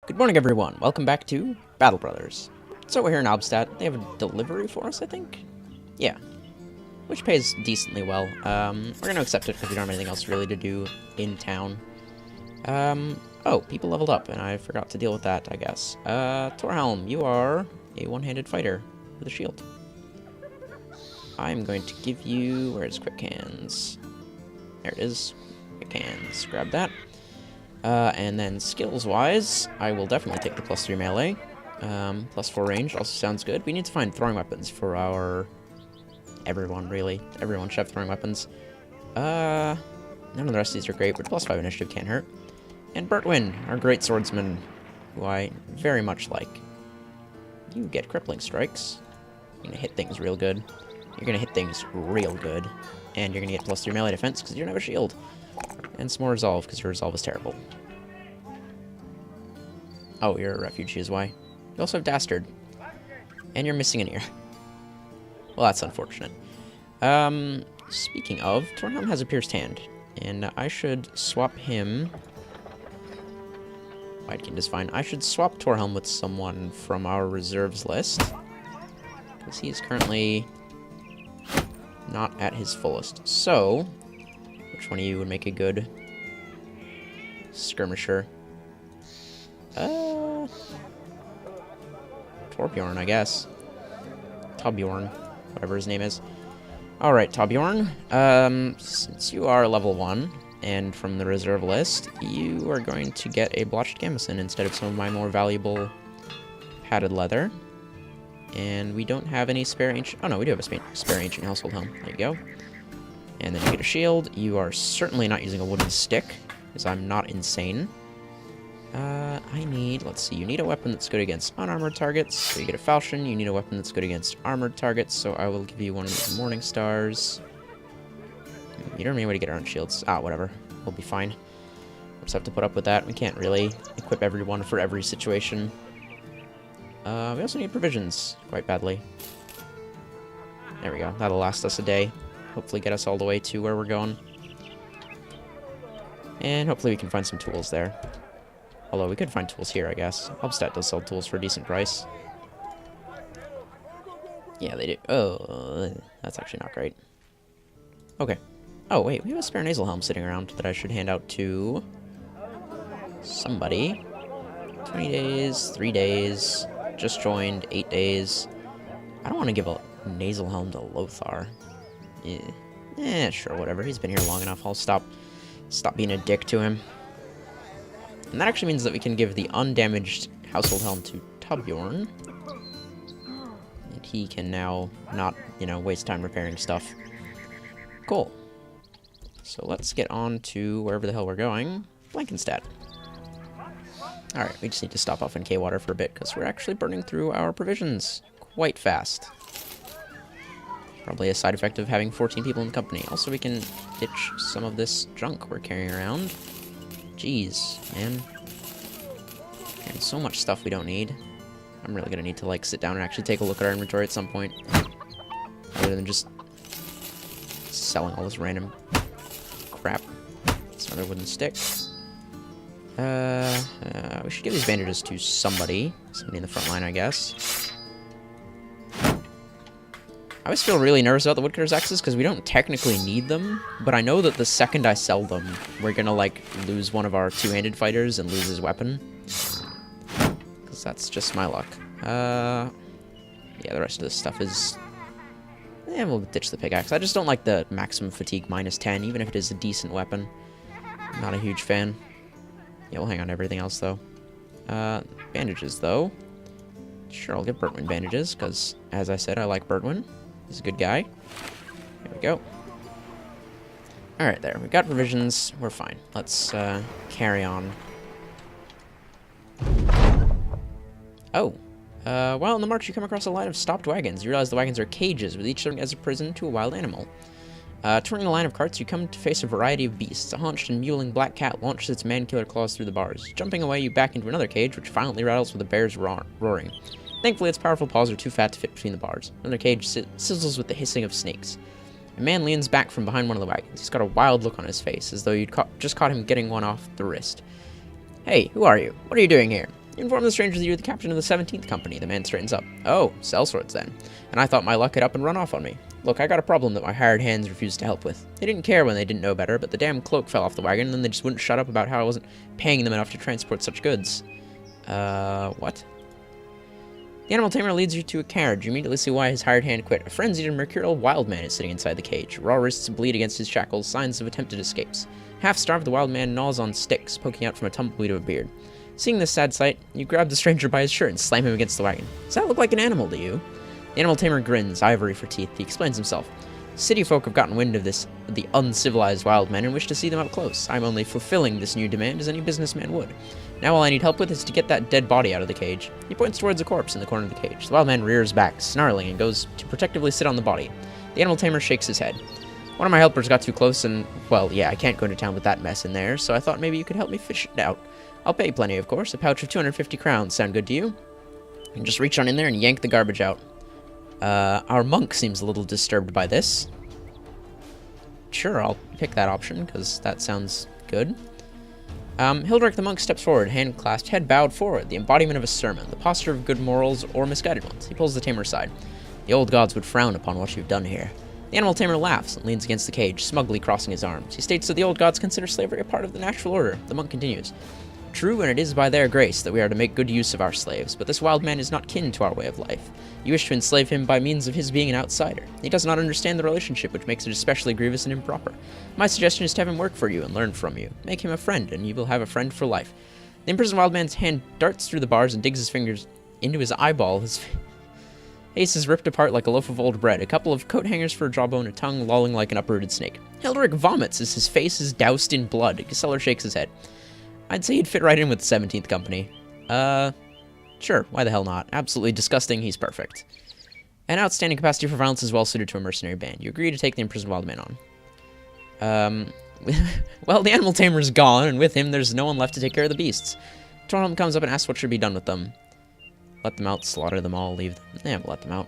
Good morning, everyone. Welcome back to Battle Brothers. So we're here in Albstadt. They have a delivery for us, I think? Yeah. Which pays decently well. We're gonna accept it because we don't have anything else really to do in town. Oh, people leveled up, and I forgot to deal with that, I guess. Torhelm, you are a one-handed fighter with a shield. I'm going to give you... Where's Quick Hands? There it is. Quick Hands. Grab that. And then skills-wise, I will definitely take the +3 melee. +4 range also sounds good. We need to find throwing weapons for our... Everyone, really. Everyone should have throwing weapons. None of the rest of these are great, but +5 initiative can't hurt. And Bertwin, our great swordsman, who I very much like. You get crippling strikes. You're gonna hit things real good. You're gonna hit things real good. And you're gonna get +3 melee defense because you don't have a shield. And some more resolve, because your resolve is terrible. Oh, you're a refugee is why. You also have Dastard. And you're missing an ear. Well, that's unfortunate. Speaking of, Tornhelm has a pierced hand. And I should swap him... Weidkind is fine. I should swap Torhelm with someone from our reserves list. Because he's currently not at his fullest. So, which one of you would make a good skirmisher? Torbjorn, I guess. Torbjorn, whatever his name is. Alright, Torbjorn. Since you are level 1, and from the reserve list, you are going to get a blotched gambeson instead of some of my more valuable padded leather. And we don't have any spare ancient... Oh no, we do have a spare ancient household helm. There you go. And then you get a shield. You are certainly not using a wooden stick, because I'm not insane. I need... Let's see, you need a weapon that's good against unarmored targets, so you get a falchion. You need a weapon that's good against armored targets, so I will give you one of these Morning Stars. You don't have any way to get our own shields. Ah, whatever. We'll be fine. We'll just have to put up with that. We can't really equip everyone for every situation. We also need provisions quite badly. There we go. That'll last us a day. Hopefully get us all the way to where we're going. And hopefully we can find some tools there. Although we could find tools here, I guess. Albstadt does sell tools for a decent price. Yeah, they do. Oh, that's actually not great. Okay. Oh, wait, we have a spare nasal helm sitting around that I should hand out to somebody. 20 days, 3 days, just joined, 8 days. I don't want to give a nasal helm to Lothar. Sure, whatever. He's been here long enough. I'll stop being a dick to him. And that actually means that we can give the undamaged household helm to Torbjorn. And he can now not, waste time repairing stuff. Cool. So let's get on to wherever the hell we're going. Blankenstadt. Alright, we just need to stop off in K-Water for a bit, because we're actually burning through our provisions quite fast. Probably a side effect of having 14 people in the company. Also, we can ditch some of this junk we're carrying around. Jeez, man. And so much stuff we don't need. I'm really gonna need to, sit down and actually take a look at our inventory at some point. Rather than just selling all this random crap. It's another wooden stick. We should give these bandages to somebody. Somebody in the front line, I guess. I always feel really nervous about the Woodcutter's Axes because we don't technically need them, but I know that the second I sell them, we're gonna, lose one of our two-handed fighters and lose his weapon. Because that's just my luck. Yeah, the rest of this stuff is... we'll ditch the pickaxe. I just don't like the maximum fatigue -10, even if it is a decent weapon. I'm not a huge fan. Yeah, we'll hang on to everything else, though. Bandages, though. Sure, I'll give Bertwin bandages, because, as I said, I like Bertwin. He's a good guy. There we go. Alright, there. We've got provisions. We're fine. Let's, carry on. Oh. While in the march, you come across a line of stopped wagons. You realize the wagons are cages, with each serving as a prison to a wild animal. Touring the line of carts, you come to face a variety of beasts. A hunched and mewling black cat launches its man-killer claws through the bars. Jumping away, you back into another cage, which violently rattles with a bear's roaring. Thankfully, its powerful paws are too fat to fit between the bars. Another cage sizzles with the hissing of snakes. A man leans back from behind one of the wagons. He's got a wild look on his face, as though you'd just caught him getting one off the wrist. Hey, who are you? What are you doing here? Inform the stranger that you're the captain of the 17th Company. The man straightens up. Oh, sellswords then. And I thought my luck had up and run off on me. Look, I got a problem that my hired hands refused to help with. They didn't care when they didn't know better, but the damn cloak fell off the wagon, and then they just wouldn't shut up about how I wasn't paying them enough to transport such goods. What? The animal tamer leads you to a carriage. You immediately see why his hired hand quit. A frenzied and mercurial wild man is sitting inside the cage. Raw wrists bleed against his shackles, signs of attempted escapes. Half-starved, the wild man gnaws on sticks, poking out from a tumbleweed of a beard. Seeing this sad sight, you grab the stranger by his shirt and slam him against the wagon. Does that look like an animal to you? The animal tamer grins, ivory for teeth. He explains himself. City folk have gotten wind of the uncivilized wild men, and wish to see them up close. I'm only fulfilling this new demand as any businessman would. Now all I need help with is to get that dead body out of the cage. He points towards a corpse in the corner of the cage. The wild man rears back, snarling, and goes to protectively sit on the body. The animal tamer shakes his head. One of my helpers got too close and, well, yeah, I can't go into town with that mess in there, so I thought maybe you could help me fish it out. I'll pay plenty, of course. A pouch of 250 crowns. Sound good to you? You can just reach on in there and yank the garbage out. Our monk seems a little disturbed by this. Sure, I'll pick that option, because that sounds good. Hilderic the monk steps forward, hand clasped, head bowed forward, the embodiment of a sermon, the posture of good morals or misguided ones. He pulls the tamer aside. The old gods would frown upon what you've done here. The animal tamer laughs and leans against the cage, smugly crossing his arms. He states that the old gods consider slavery a part of the natural order. The monk continues. True, and it is by their grace that we are to make good use of our slaves, but this wild man is not kin to our way of life. You wish to enslave him by means of his being an outsider. He does not understand the relationship, which makes it especially grievous and improper. My suggestion is to have him work for you and learn from you. Make him a friend, and you will have a friend for life. The imprisoned wild man's hand darts through the bars and digs his fingers into his eyeball. His face is ripped apart like a loaf of old bread, a couple of coat hangers for a jawbone, a tongue lolling like an uprooted snake. Hilderic vomits as his face is doused in blood. Geseller shakes his head. I'd say he'd fit right in with the 17th Company. Sure, why the hell not? Absolutely disgusting, he's perfect. An outstanding capacity for violence is well suited to a mercenary band. You agree to take the imprisoned wild man on. Well, the animal tamer's gone, and with him there's no one left to take care of the beasts. Tornholm comes up and asks what should be done with them. Let them out, slaughter them all, leave them. Yeah, we'll let them out.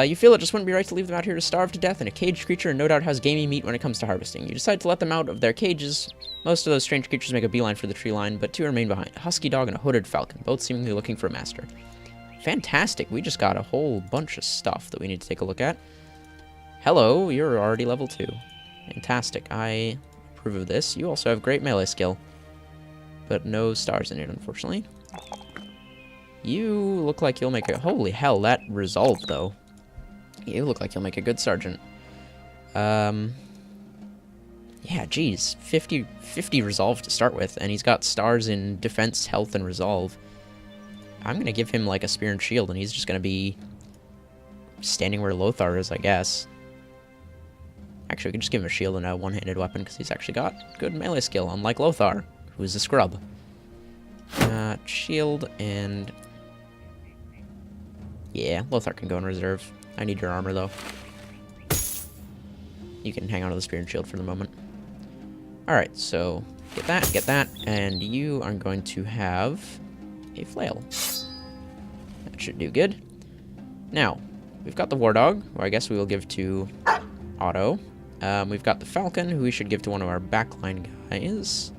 You feel it just wouldn't be right to leave them out here to starve to death, and a caged creature no doubt has gamey meat when it comes to harvesting. You decide to let them out of their cages. Most of those strange creatures make a beeline for the tree line, but two remain behind. A husky dog and a hooded falcon, both seemingly looking for a master. Fantastic, we just got a whole bunch of stuff that we need to take a look at. Hello, you're already level 2. Fantastic, I approve of this. You also have great melee skill, but no stars in it, unfortunately. You look like you'll make a... Holy hell, that resolved, though. You look like you'll make a good sergeant. Yeah, geez. 50 resolve to start with, and he's got stars in defense, health, and resolve. I'm gonna give him, like, a spear and shield, and he's just gonna be standing where Lothar is, I guess. Actually, we can just give him a shield and a one-handed weapon, because he's actually got good melee skill, unlike Lothar, who's a scrub. Shield and... Yeah, Lothar can go in reserve. I need your armor, though. You can hang on to the spear and shield for the moment. Alright, so get that, and you are going to have a flail. That should do good. Now, we've got the war dog, who I guess we will give to Otto. We've got the falcon, who we should give to one of our backline guys.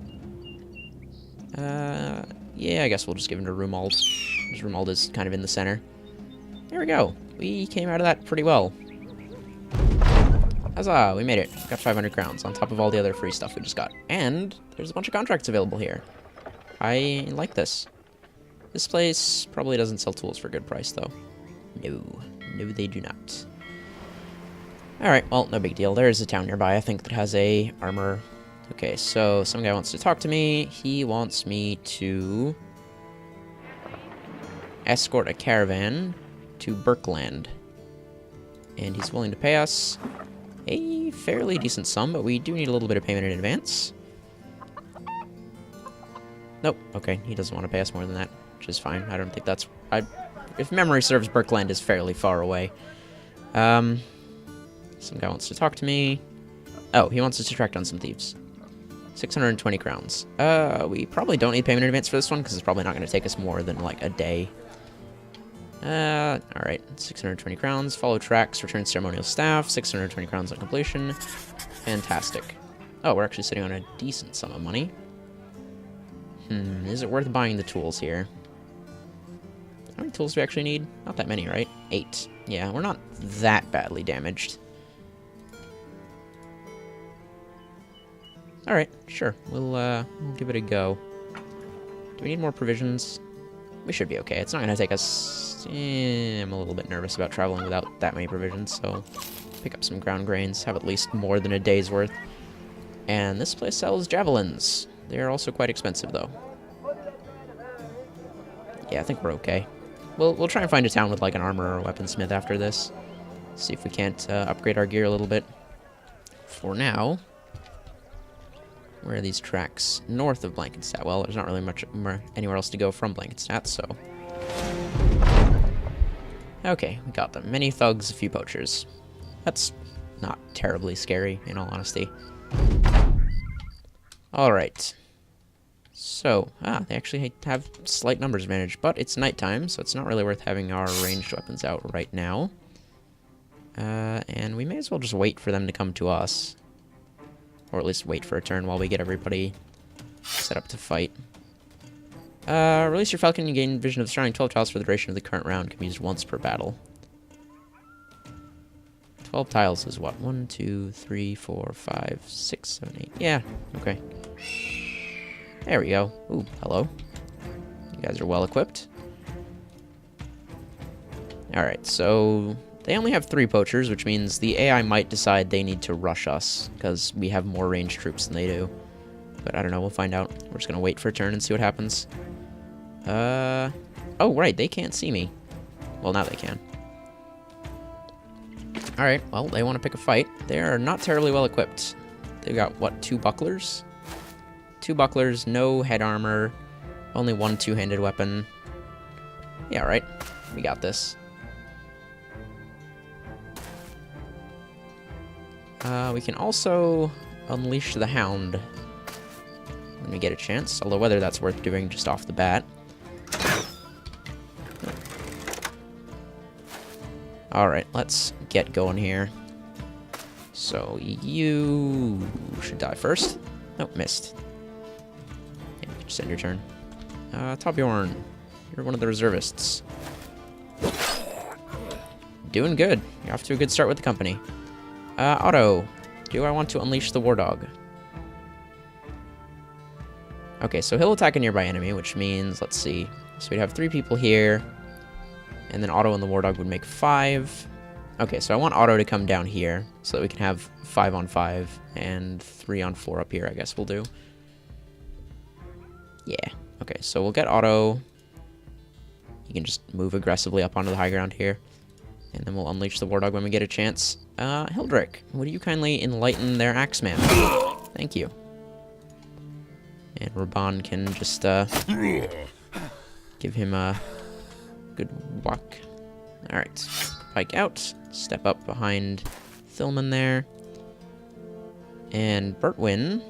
Yeah, I guess we'll just give him to Rumald. Because Rumald is kind of in the center. There we go. We came out of that pretty well. Huzzah, we made it. Got 500 crowns on top of all the other free stuff we just got. And there's a bunch of contracts available here. I like this. This place probably doesn't sell tools for a good price, though. No. No, they do not. Alright, well, no big deal. There is a town nearby, I think, that has a armor. Okay, so some guy wants to talk to me. He wants me to escort a caravan to Berkland. And he's willing to pay us a fairly decent sum, but we do need a little bit of payment in advance. Nope, okay, he doesn't want to pay us more than that, which is fine. I don't think that's... if memory serves, Berkland is fairly far away. Some guy wants to talk to me. Oh, he wants us to track down some thieves. 620 crowns. We probably don't need payment in advance for this one, because it's probably not going to take us more than, like, a day. Alright. 620 crowns. Follow tracks. Return ceremonial staff. 620 crowns on completion. Fantastic. Oh, we're actually sitting on a decent sum of money. Is it worth buying the tools here? How many tools do we actually need? Not that many, right? 8. Yeah, we're not that badly damaged. Alright, sure. We'll give it a go. Do we need more provisions? We should be okay. It's not going to take us... I'm a little bit nervous about traveling without that many provisions, so... Pick up some ground grains. Have at least more than a day's worth. And this place sells javelins. They are also quite expensive, though. Yeah, I think we're okay. We'll try and find a town with, like, an armor or weaponsmith after this. See if we can't upgrade our gear a little bit. For now... Where are these tracks? North of Blankenstadt. Well, there's not really much anywhere else to go from Blankenstadt, so... Okay, we got them. Many thugs, a few poachers. That's not terribly scary, in all honesty. Alright. So, they actually have slight numbers advantage, but it's nighttime, so it's not really worth having our ranged weapons out right now. And we may as well just wait for them to come to us. Or at least wait for a turn while we get everybody set up to fight. Release your falcon and gain vision of the surrounding 12 tiles for the duration of the current round. Can be used once per battle. 12 tiles is what? 1, 2, 3, 4, 5, 6, 7, 8. Yeah, okay. There we go. Ooh, hello. You guys are well equipped. Alright, so... They only have 3 poachers, which means the AI might decide they need to rush us, because we have more ranged troops than they do. But I don't know, we'll find out. We're just gonna wait for a turn and see what happens. Oh, right, they can't see me. Well, now they can. Alright, well, they want to pick a fight. They are not terribly well equipped. They've got, what, 2 bucklers? 2 bucklers, no head armor, only 1 two-handed weapon. Yeah, right. We got this. We can also unleash the Hound when we get a chance, although whether that's worth doing just off the bat. Alright, let's get going here. So, you should die first. Nope, missed. Yeah, just end your turn. Torbjorn, you're one of the reservists. Doing good. You're off to a good start with the company. Otto, do I want to unleash the War Dog? Okay, so he'll attack a nearby enemy, which means, let's see. So we'd have 3 people here, and then Otto and the War Dog would make 5. Okay, so I want Otto to come down here, so that we can have 5 on 5, and 3 on 4 up here, I guess we'll do. Yeah, okay, so we'll get Otto. He can just move aggressively up onto the high ground here. And then we'll unleash the War Dog when we get a chance. Hildrick, would you kindly enlighten their Axeman? Thank you. And Raban can just, give him a good walk. Alright. Pike out. Step up behind Thilman there. And Bertwin.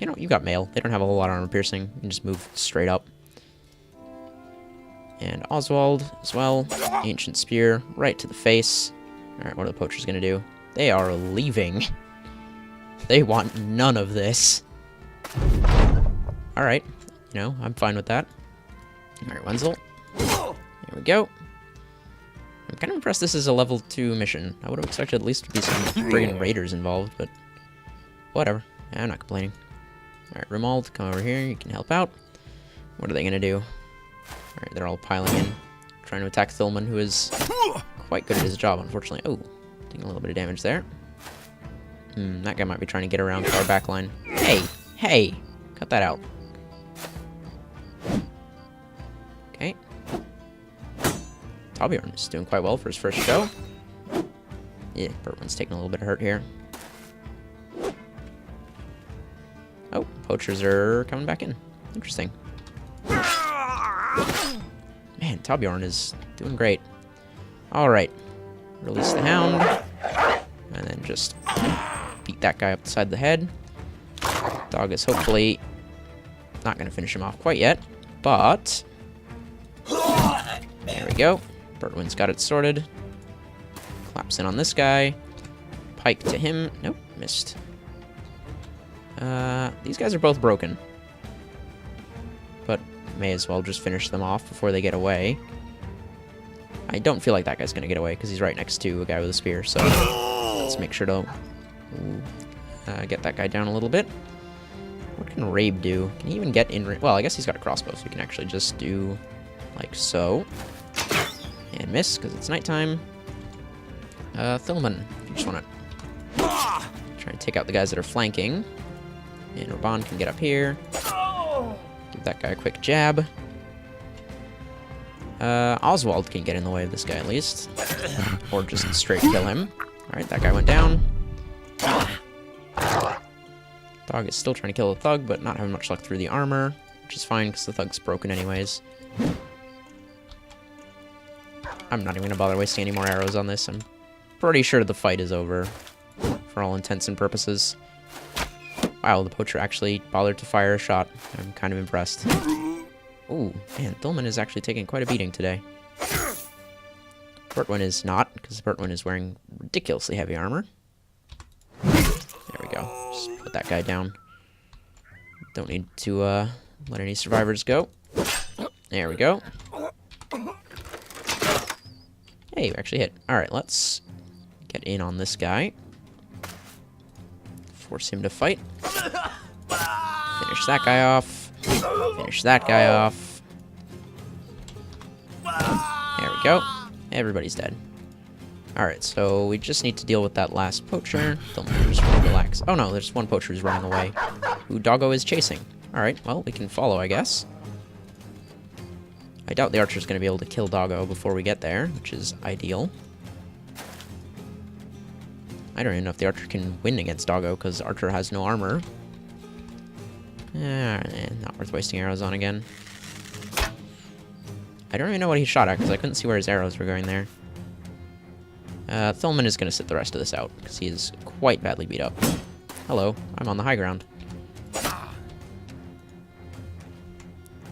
You know, you got mail. They don't have a whole lot of armor piercing. You can just move straight up. And Oswald as well. Ancient Spear right to the face. Alright, what are the poachers going to do? They are leaving. They want none of this. Alright. You know, I'm fine with that. Alright, Wenzel. There we go. I'm kind of impressed this is a level 2 mission. I would have expected at least to be some friggin' raiders involved, but whatever. I'm not complaining. Alright, Romuald, come over here. You can help out. What are they going to do? Alright, they're all piling in, trying to attack Thilman, who is quite good at his job, unfortunately. Oh, taking a little bit of damage there. That guy might be trying to get around our backline. Hey! Hey! Cut that out. Okay. Torbjorn is doing quite well for his first show. Yeah, Bertwin's taking a little bit of hurt here. Oh, poachers are coming back in. Interesting. Man, Torbjorn is doing great. Alright. Release the Hound. And then just beat that guy up the side of the head. Dog is hopefully not going to finish him off quite yet. But... there we go. Bertwin's got it sorted. Claps in on this guy. Pike to him. Nope, missed. These guys are both broken. may as well just finish them off before they get away. I don't feel like that guy's gonna get away, because he's right next to a guy with a spear, so let's make sure to get that guy down a little bit. What can Rabe do? Can he even get in? Well, I guess he's got a crossbow, so we can actually just do like so. And miss, because it's nighttime. Thilman, you just want to try and take out the guys that are flanking. And Raban can get up here. Give that guy a quick jab. Oswald can get in the way of this guy at least. Or just straight kill him. Alright, that guy went down. Dog is still trying to kill the thug, but not having much luck through the armor. Which is fine, because the thug's broken anyways. I'm not even going to bother wasting any more arrows on this. I'm pretty sure the fight is over. For all intents and purposes. Wow, the poacher actually bothered to fire a shot. I'm kind of impressed. Ooh, man, Thilman is actually taking quite a beating today. Bertwin is not, because Bertwin is wearing ridiculously heavy armor. There we go. Just put that guy down. Don't need to let any survivors go. There we go. Hey, we actually hit. Alright, let's get in on this guy. Force him to fight. Finish that guy off. Finish that guy off. There we go. Everybody's dead. Alright, so we just need to deal with that last poacher. Don't just relax. Oh no, there's one poacher who's running away. Who Doggo is chasing. Alright, well, we can follow, I guess. I doubt the archer's going to be able to kill Doggo before we get there, which is ideal. I don't even know if the archer can win against Doggo, because Archer has no armor. Not worth wasting arrows on again. I don't even know what he shot at, because I couldn't see where his arrows were going there. Thilman is going to sit the rest of this out, because he is quite badly beat up. Hello, I'm on the high ground.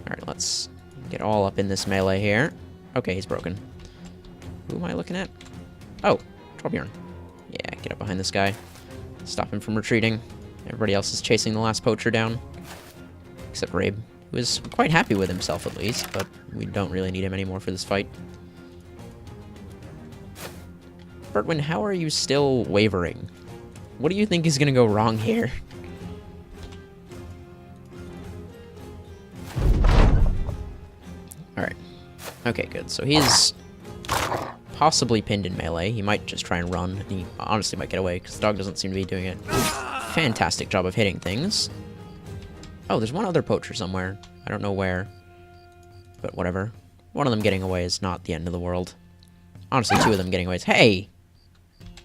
Alright, let's get all up in this melee here. Okay, he's broken. Who am I looking at? Oh, Torbjorn. Yeah, get up behind this guy. Stop him from retreating. Everybody else is chasing the last poacher down. Except Rabe, who is quite happy with himself at least, but we don't really need him anymore for this fight. Bertwin, how are you still wavering? What do you think is going to go wrong here? Alright. Okay, good. So he's possibly pinned in melee. He might just try and run. He honestly might get away, because the dog doesn't seem to be doing a fantastic job of hitting things. Oh, there's one other poacher somewhere. I don't know where. But whatever. One of them getting away is not the end of the world. Honestly, two of them getting away is... Hey!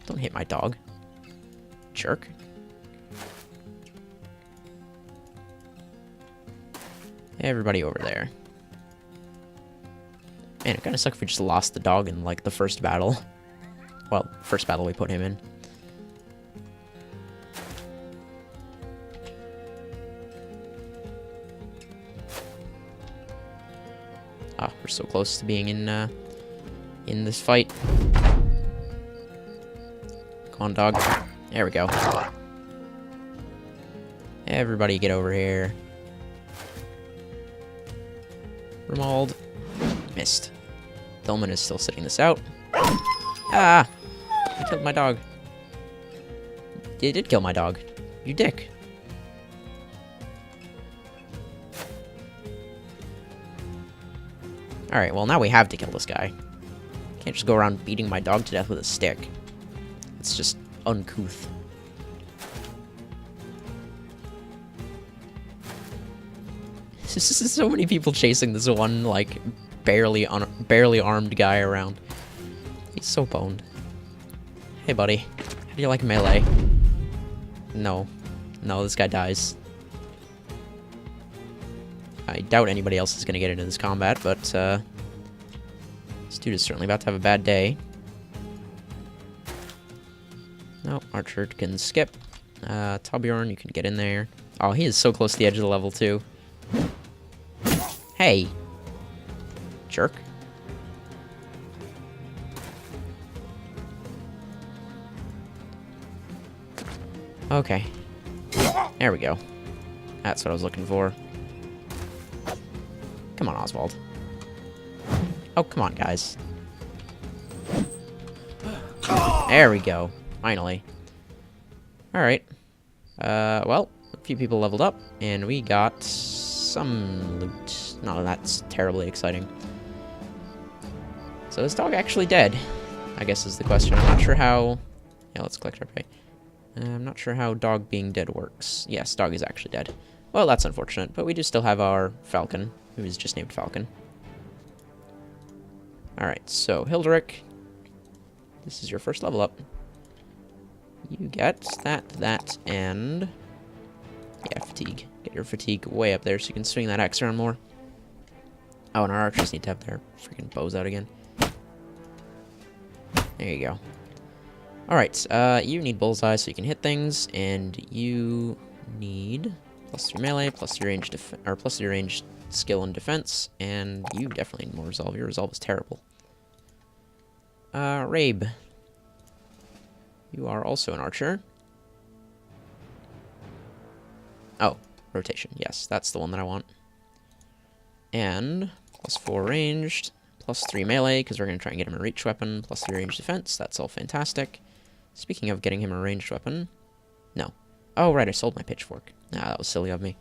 Don't hit my dog. Jerk. Everybody over there. Man, it kind of sucks if we just lost the dog in, like, the first battle. Well, first battle we put him in. Ah, we're so close to being in this fight. Come on, dog. There we go. Everybody get over here. Romuald. Missed. Thilman is still sitting this out. Ah! You killed my dog. You did kill my dog. You dick. Alright, well now we have to kill this guy. Can't just go around beating my dog to death with a stick. It's just uncouth. This is so many people chasing this one, like, barely armed guy around. He's so boned. Hey, buddy. How do you like melee? No. No, this guy dies. I doubt anybody else is going to get into this combat, but, this dude is certainly about to have a bad day. No, Archer can skip. Torbjorn, you can get in there. Oh, he is so close to the edge of the level, too. Hey. Jerk. Okay. There we go. That's what I was looking for. Come on, Oswald. Oh, come on, guys. There we go. Finally. Alright. Well, a few people leveled up, and we got some loot. No, that's terribly exciting. So is dog actually dead? I guess is the question. I'm not sure how... Yeah, let's collect our pay. I'm not sure how dog being dead works. Yes, dog is actually dead. Well, that's unfortunate, but we do still have our Falcon, who is just named Falcon. Alright, so Hilderic, this is your first level up. You get that, and... Yeah, fatigue. Get your fatigue way up there so you can swing that axe around more. Oh, and our archers need to have their freaking bows out again. There you go. Alright, you need bullseye so you can hit things, and you need +3 melee, plus your ranged plus your ranged skill and defense, and you definitely need more resolve. Your resolve is terrible. Rabe. You are also an archer. Oh, rotation. Yes, that's the one that I want. And +4 ranged, +3 melee, because we're going to try and get him a reach weapon, +3 ranged defense. That's all fantastic. Speaking of getting him a ranged weapon... No. Oh, right, I sold my pitchfork. Nah, that was silly of me.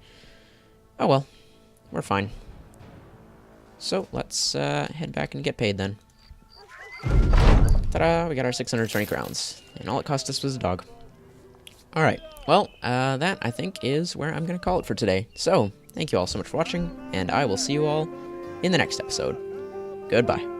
Oh well. We're fine. So, let's head back and get paid then. Ta-da! We got our 620 crowns. And all it cost us was a dog. Alright. Well, that, I think, is where I'm going to call it for today. So, thank you all so much for watching, and I will see you all in the next episode. Goodbye.